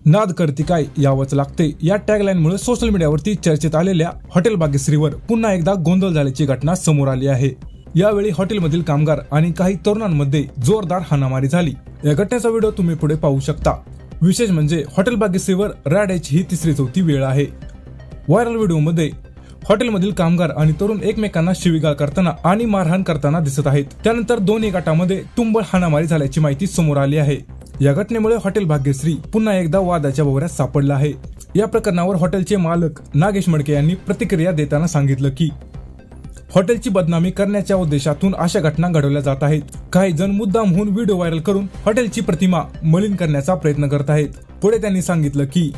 नाद करती काय यावंच लागते या टॅगलाईनमुळे सोशल मीडियावरती चर्चेत आलेल्या हॉटेल भाग्यश्रीवर पुन्हा एकदा गोंधळ झाल्याची घटना समोर आली आहे। यावेळी हॉटेलमधील कामगार आणि काही तरुणांमध्ये जोरदार हाणामारी झाली। या घटनेचा व्हिडिओ तुम्ही पुढे पाहू शकता। विशेष म्हणजे हॉटेल भाग्यश्रीवर राड याची ही तिसरी-चौथी वेळ आहे। व्हायरल व्हिडिओमध्ये हॉटेलमधील कामगार आणि तरुण एकमेकांना शिवीगाळ करताना आणि मारहाण करताना दिसत आहेत। त्यानंतर दोन्ही गटामध्ये तुंबळ हाणामारी झाल्याची माहिती समोर आली आहे। या घटनेमुळे हॉटेल भाग्यश्री पुन्हा एकदा वादाच्या भोवऱ्यात सापडला आहे। या प्रकरणावर हॉटेलचे मालक नागेश मडके यांनी प्रतिक्रिया देताना सांगितलं की हॉटेलची बदनामी करण्याच्या उद्देशातून अशा घटना घडवल्या जात आहेत। काही जण मुद्दाम होऊन व्हिडिओ व्हायरल करून हॉटेलची प्रतिमा मलिन करण्याचा प्रयत्न करत आहेत। पुढे त्यांनी सांगितलं की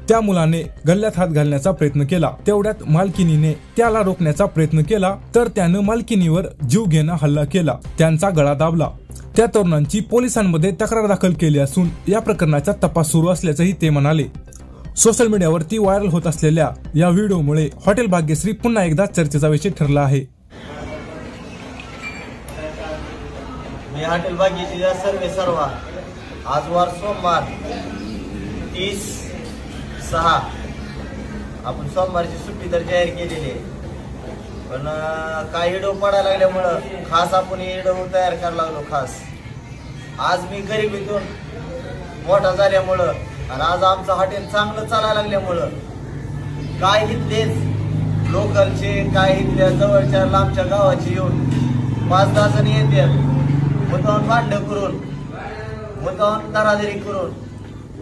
त्या मुलाने गल्ल्यात हात घालण्याचा प्रयत्न केला, तेवढ्यात मालकिनीने त्याला रोखण्याचा प्रयत्न केला तर त्यानं मालकिनीवर जीव घेणं हल्ला केला, त्यांचा गळा दाबला। त्या तरुणांची पोलिसांमध्ये तक्रार दाखल केली असून या प्रकरणाचा तपास सुरू असल्याचंही ते म्हणाले। सोशल मीडियावरती व्हायरल होत असलेल्या या व्हिडिओमुळे हॉटेल भाग्यश्री पुन्हा एकदा चर्चेचा विषय ठरला आहे। मी हॉटेल भाग्यश्री सर्व आजवार सोमवार 30/6 आपण सोमवारची सुट्टी तर जाहीर केलेली आहे, पण काही व्हिडिओ पडायला लागल्यामुळं खास आपण व्हिडिओ तयार करायला लागलो। खास आज मी गरिबीतून मोठा झाल्यामुळं आणि आज आमचं हॉटेल चांगलं चालायला लागल्यामुळं काय इथलेच लोकलचे काय इथल्या जवळच्या लांबच्या गावाचे येऊन 5-10 जण येतात, मुद्दाम भांडण करून मुद्दाम दरादरी करून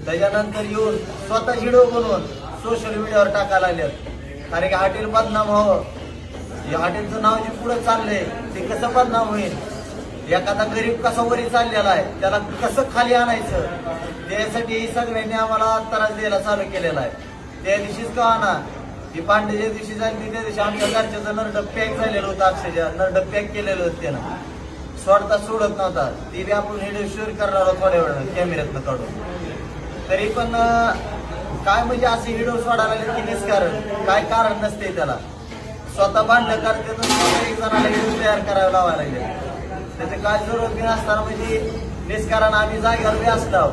त्याच्यानंतर येऊन स्वतः व्हिडिओ बनवून सोशल मीडियावर टाकायला लागलेत। कारण की हॉटेल बदनाम व्हावं, या हॉटेलचं नाव जे पुढे चाललंय ते कसं बदनाम होईल, एखादा गरीब कसा वरी चाललेला आहे त्याला कसं खाली आणायचं, त्यासाठी सगळ्यांनी आम्हाला त्रास द्यायला चालू केलेला आहे। त्या दिवशीच का ना ती पांडे ज्या दिवशी झाली त्या दिवशी आमच्या घरच्याचं नरड पॅक झालेलं होतं, अक्षरशः नरड पॅक केलेलं होतं, त्यानं सोडता सोडत नव्हता। ती बी आपण व्हिडिओ शूट करणार आहोत थोड्या वेळानं कॅमेऱ्यातनं काढून। तरी पण काय म्हणजे असे व्हिडिओ सोडायला की निष्कारण काय कारण नसते, त्याला स्वतः भांडण करते तर एक जणाला व्हिडिओ तयार करायला लावायला लागले, त्याचे काय जरूरत बी नसताना म्हणजे निष्कारण आम्ही जागेवर बी असलो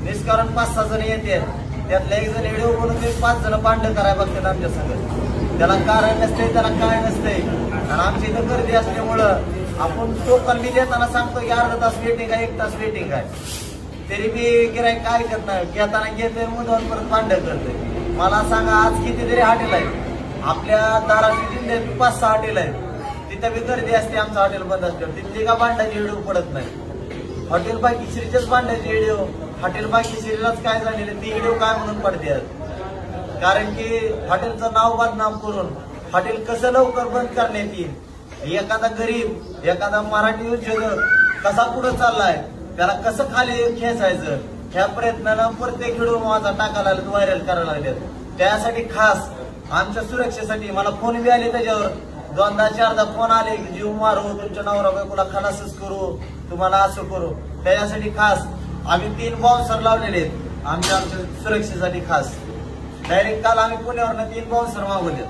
निष्कारण 5-6 जण येते, त्यातला एक जण व्हिडिओ बनवून 5 जण भांडण करायला बघतात आमच्या संग, त्याला कारण नसते, त्याला काय नसते। आणि आमची इथं गर्दी असल्यामुळं आपण टोकन बी देताना सांगतो की अर्धा तास वेटिंग आहे, 1 तास वेटिंग आहे, तरी बी गिराईक काय करत नाही, घेताना घेतोय मुद्दाम परत भांडण करतोय। मला सांगा आज कितीतरी हॉटेल आहे आपल्या धाराशिव जिल्ह्यात 5-6 हॉटेल आहेत, तिथं बी गर्दी असते, आमचं हॉटेल बंद असल्यावर तिथली का भांडायची व्हिडिओ पडत नाही। हॉटेल भाग्यश्रीचेच भांडायचे व्हिडिओ, हॉटेल भाग्यश्रीलाच काय झालेलं ती व्हिडिओ काय म्हणून पडतात, कारण की हॉटेलचं नाव बदनाम करून हॉटेल कसं लवकर बंद करण्यात येईल, एखादा गरीब एखादा मराठी उद्योजक कसा पुढे चाललाय त्याला कसं खाली खेचायचं, ह्या प्रयत्नानं प्रत्येक व्हिडिओ माझा टाकायला लागले, व्हायरल करायला लागले। त्यासाठी खास आमच्या सुरक्षेसाठी मला फोन बी आले, त्याच्यावर 2दा-4दा फोन आले की जीव मारू, तुमच्या नवरा बायकोला खलासच करू, तुम्हाला असं करू। त्याच्यासाठी खास आम्ही 3 बाउन्सर लावलेले आहेत आमच्या सुरक्षेसाठी खास। डायरेक्ट काल आम्ही पुण्यावरनं 3 बाउन्सर मागवले,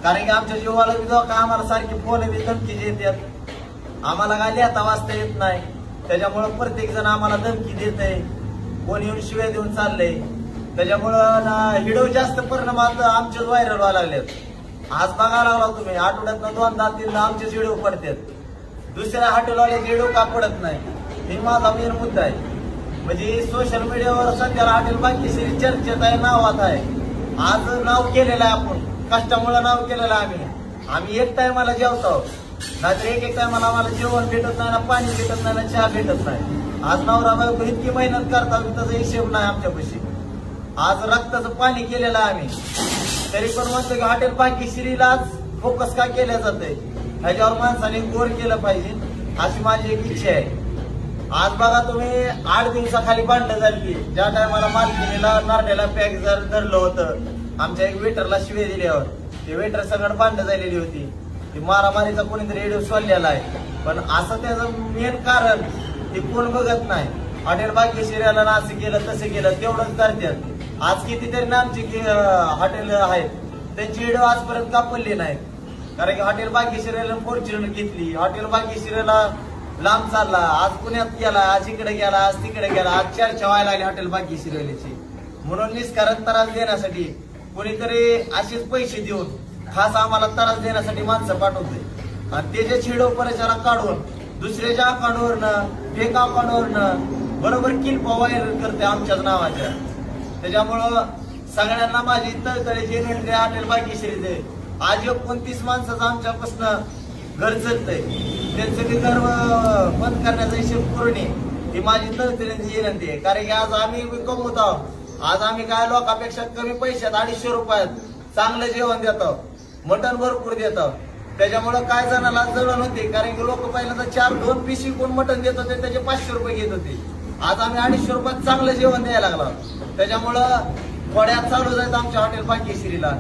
कारण की आमच्या जीवाला बी धोका, आम्हाला सारखी फोन बी धमकी देतात, आम्हाला काय लिहिता वाचता येत नाही, त्याच्यामुळं प्रत्येक जण आम्हाला धमकी देत आहे, कोण येऊन शिव्या देऊन चाललंय, त्याच्यामुळं व्हिडिओ जास्त परिणामात आमचेच व्हायरल व्हायला लागलेत। आज बघायला लागला तुम्ही आठवड्यातनं 2दा-3दा आमचेच व्हिडिओ पडतात, दुसऱ्या हॉटेलवाल्याचे व्हिडिओ का पडत नाही, हे माझा मेन मुद्दा आहे। म्हणजे सोशल मीडियावर सध्याला हॉटेल भाग्यश्री चर्चेत आहे, नावात आहे, आज नाव केलेलं आहे, आपण कष्टामुळे नाव केलेलं आहे। आम्ही एक टायमाला जेवतो, नाहीतर एक टायमाला आम्हाला जेवण भेटत नाही, ना पाणी भेटत नाही, ना चहा भेटत नाही। आज नवरा बायको इतकी मेहनत करतात त्याचा हिशेब नाही आमच्यापाशी, आज रक्ताचं पाणी केलेलं आहे आम्ही, तरी पण म्हणतो की हॉटेल भाग्यश्रीलाच फोकस का केल्या जाते, ह्याच्यावर माणसाने गोर केलं पाहिजे, अशी माझी एक इच्छा आहे। आज बघा तुम्ही 8 दिवसाखाली भांडणं झाली, ज्या टायमाला मालकिनीला नारड्याला पॅक धरलं होतं, आमच्या एक वेटरला शिवे दिल्यावर ते वेटर सगळं भांडणं झालेली होती, ती मारामारीचा कोणीतरी व्हिडिओ सोडलेला आहे, पण असं त्याचं मेन कारण ते कोण बघत नाही। हॉटेल भाग्यश्रीला ना असं केलं तसं केलं तेवढंच करतात। आज कितीतरी आमची हॉटेल आहेत त्यांची व्हिडिओ आजपर्यंत कापडली नाहीत, कारण की हॉटेल भाग्यश्रीला फॉर्च्युनर घेतली, हॉटेल भाग्यश्रीला लांब चालला, आज पुण्यात गेला, आज इकडे गेला, आज तिकडे गेला, आज चर्चा व्हायला लागली हॉटेल भाग्यश्रीवाल्याची. म्हणून निष्कारण त्रास देण्यासाठी कोणीतरी असेच पैसे देऊन खास आम्हाला त्रास देण्यासाठी माणसं पाठवते आणि त्याच्या छिडोपराच्याला काढून दुसऱ्याच्या अकाउंटवरनं फेक अकाउंटवरनं बरोबर किल्पा व्हायरल करते आमच्याच नावाच्या. त्याच्यामुळं सगळ्यांना माझी तळतळीची विनंती हॉटेल भाग्यश्रीचे. आज 29 माणसाचं आमच्यापासून घर चालतंय, त्यांचं ते घर बंद करण्याचा हिशोब पूर्ण ही माझी तळतळीची विनंती आहे. कारण की आज आम्ही कमवत आहोत, आज आम्ही काय लोकांपेक्षा कमी पैशात 250 रुपयात चांगलं जेवण देतो, मटण भरपूर देतो. त्याच्यामुळे काय जणाला जळण होते, कारण की लोक पहिल्यांदा 2 पिशी कोण मटण देत होते त्याचे 500 रुपये घेत होते. आज आम्ही 250 रुपयात चांगलं जेवण द्यायला लागलो. त्याच्यामुळं थोड्यात चालू जायचं आमच्या हॉटेल भाग्यश्रीला.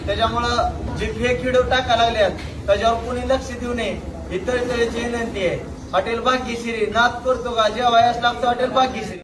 त्याच्यामुळं जे फेक व्हिडिओ टाकायला लागल्यात त्याच्यावर कोणी लक्ष देऊ नये ही तळतळीची विनंती आहे. हॉटेल भाग्यश्री नाद करतो का जेव्हा लागतो हॉटेल भाग्यश्री.